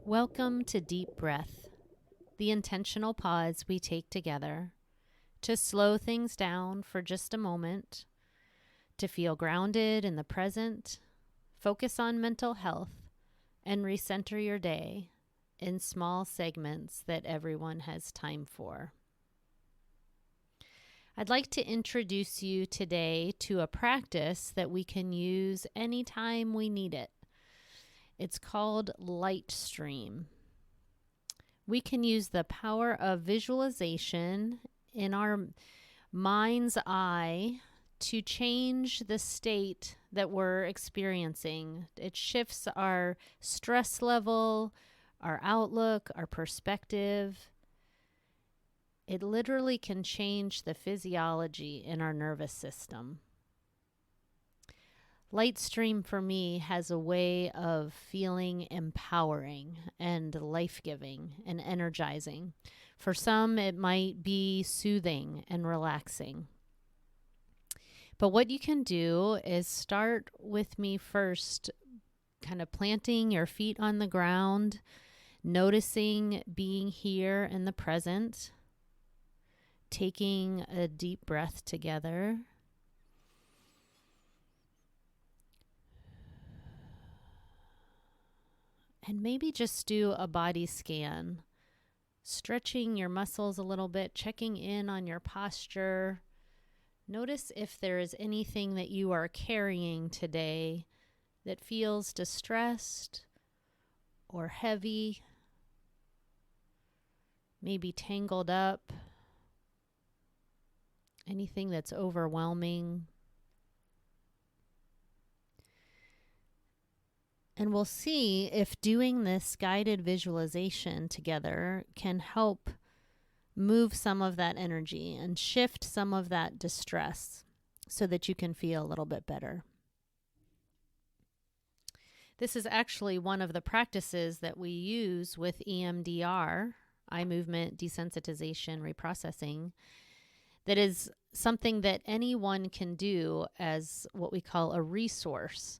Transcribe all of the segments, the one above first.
Welcome to Deep Breath, the intentional pause we take together to slow things down for just a moment, to feel grounded in the present, focus on mental health, and recenter your day in small segments that everyone has time for. I'd like to introduce you today to a practice that we can use anytime we need it. It's called Light Stream. We can use the power of visualization in our mind's eye to change the state that we're experiencing. It shifts our stress level, our outlook, our perspective. It literally can change the physiology in our nervous system. Light Stream for me has a way of feeling empowering and life-giving and energizing. For some, it might be soothing and relaxing. But what you can do is start with me first, kind of planting your feet on the ground, noticing being here in the present, taking a deep breath together. And maybe just do a body scan, stretching your muscles a little bit, checking in on your posture. Notice if there is anything that you are carrying today that feels distressed or heavy, maybe tangled up, anything that's overwhelming. And we'll see if doing this guided visualization together can help move some of that energy and shift some of that distress so that you can feel a little bit better. This is actually one of the practices that we use with EMDR, eye movement desensitization reprocessing, that is something that anyone can do as what we call a resource.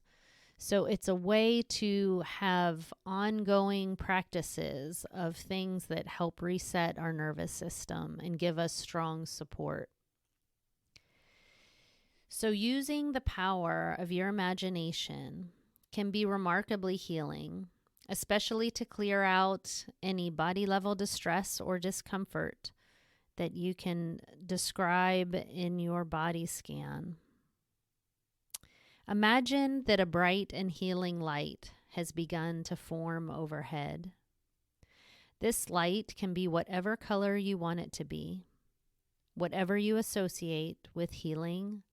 So it's a way to have ongoing practices of things that help reset our nervous system and give us strong support. So using the power of your imagination can be remarkably healing, especially to clear out any body level distress or discomfort that you can describe in your body scan. Imagine that a bright and healing light has begun to form overhead. This light can be whatever color you want it to be, whatever you associate with healing,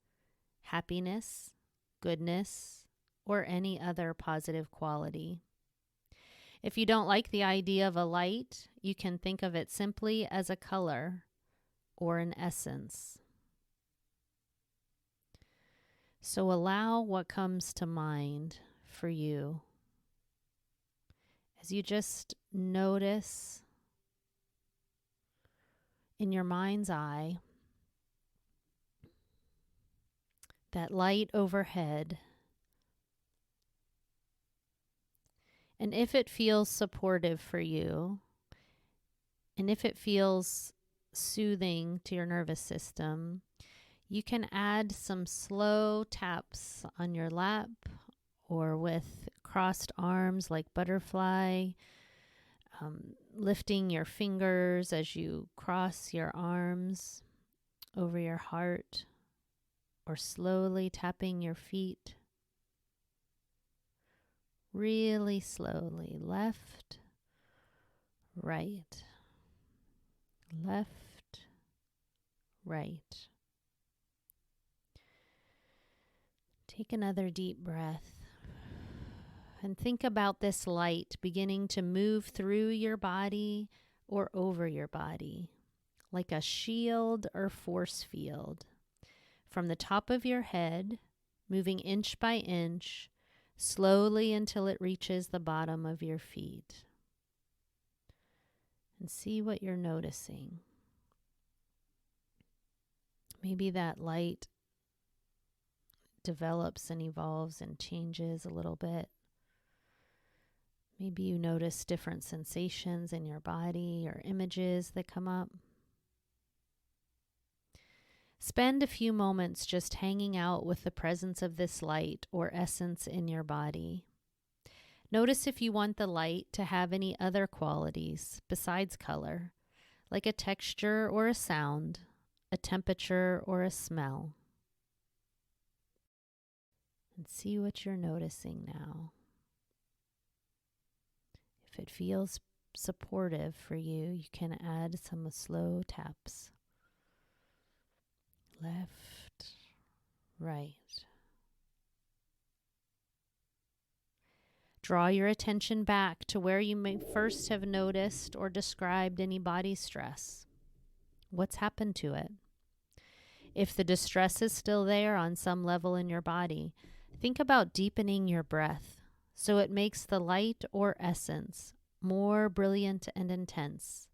happiness, goodness, or any other positive quality. If you don't like the idea of a light, you can think of it simply as a color or an essence. So allow what comes to mind for you as you just notice in your mind's eye that light overhead. And if it feels supportive for you, and if it feels soothing to your nervous system, you can add some slow taps on your lap or with crossed arms like butterfly, lifting your fingers as you cross your arms over your heart, or slowly tapping your feet. Really slowly, left, right, left, right. Take another deep breath and think about this light beginning to move through your body or over your body, like a shield or force field, from the top of your head, moving inch by inch, slowly until it reaches the bottom of your feet. And see what you're noticing. Maybe that light develops and evolves and changes a little bit. Maybe you notice different sensations in your body or images that come up. Spend a few moments just hanging out with the presence of this light or essence in your body. Notice if you want the light to have any other qualities besides color, like a texture or a sound, a temperature or a smell. And see what you're noticing now. If it feels supportive for you, you can add some slow taps. Left, right. Draw your attention back to where you may first have noticed or described any body stress. What's happened to it? If the distress is still there on some level in your body, think about deepening your breath so it makes the light or essence more brilliant and intense.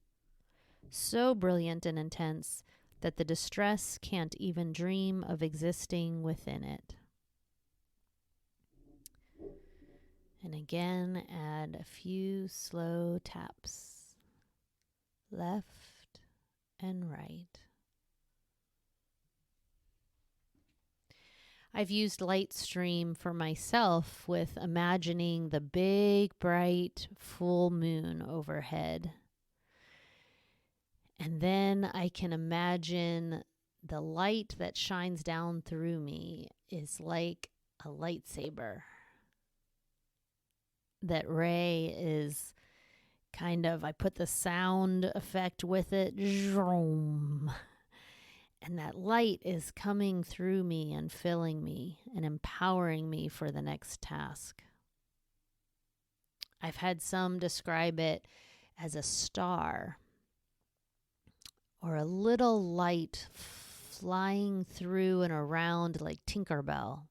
So brilliant and intense that the distress can't even dream of existing within it. And again, add a few slow taps, left and right. I've used Lightstream for myself with imagining the big, bright, full moon overhead. And then I can imagine the light that shines down through me is like a lightsaber. That ray is kind of, I put the sound effect with it, zoom. And that light is coming through me and filling me and empowering me for the next task. I've had some describe it as a star or a little light flying through and around like Tinkerbell,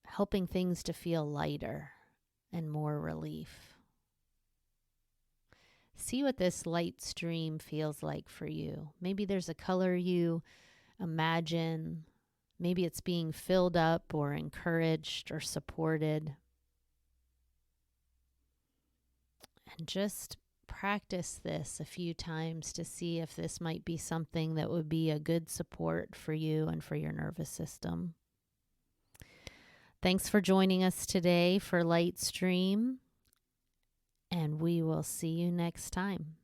helping things to feel lighter and more relief. See what this light stream feels like for you. Maybe there's a color you imagine. Maybe it's being filled up or encouraged or supported. And just practice this a few times to see if this might be something that would be a good support for you and for your nervous system. Thanks for joining us today for Lightstream, and we will see you next time.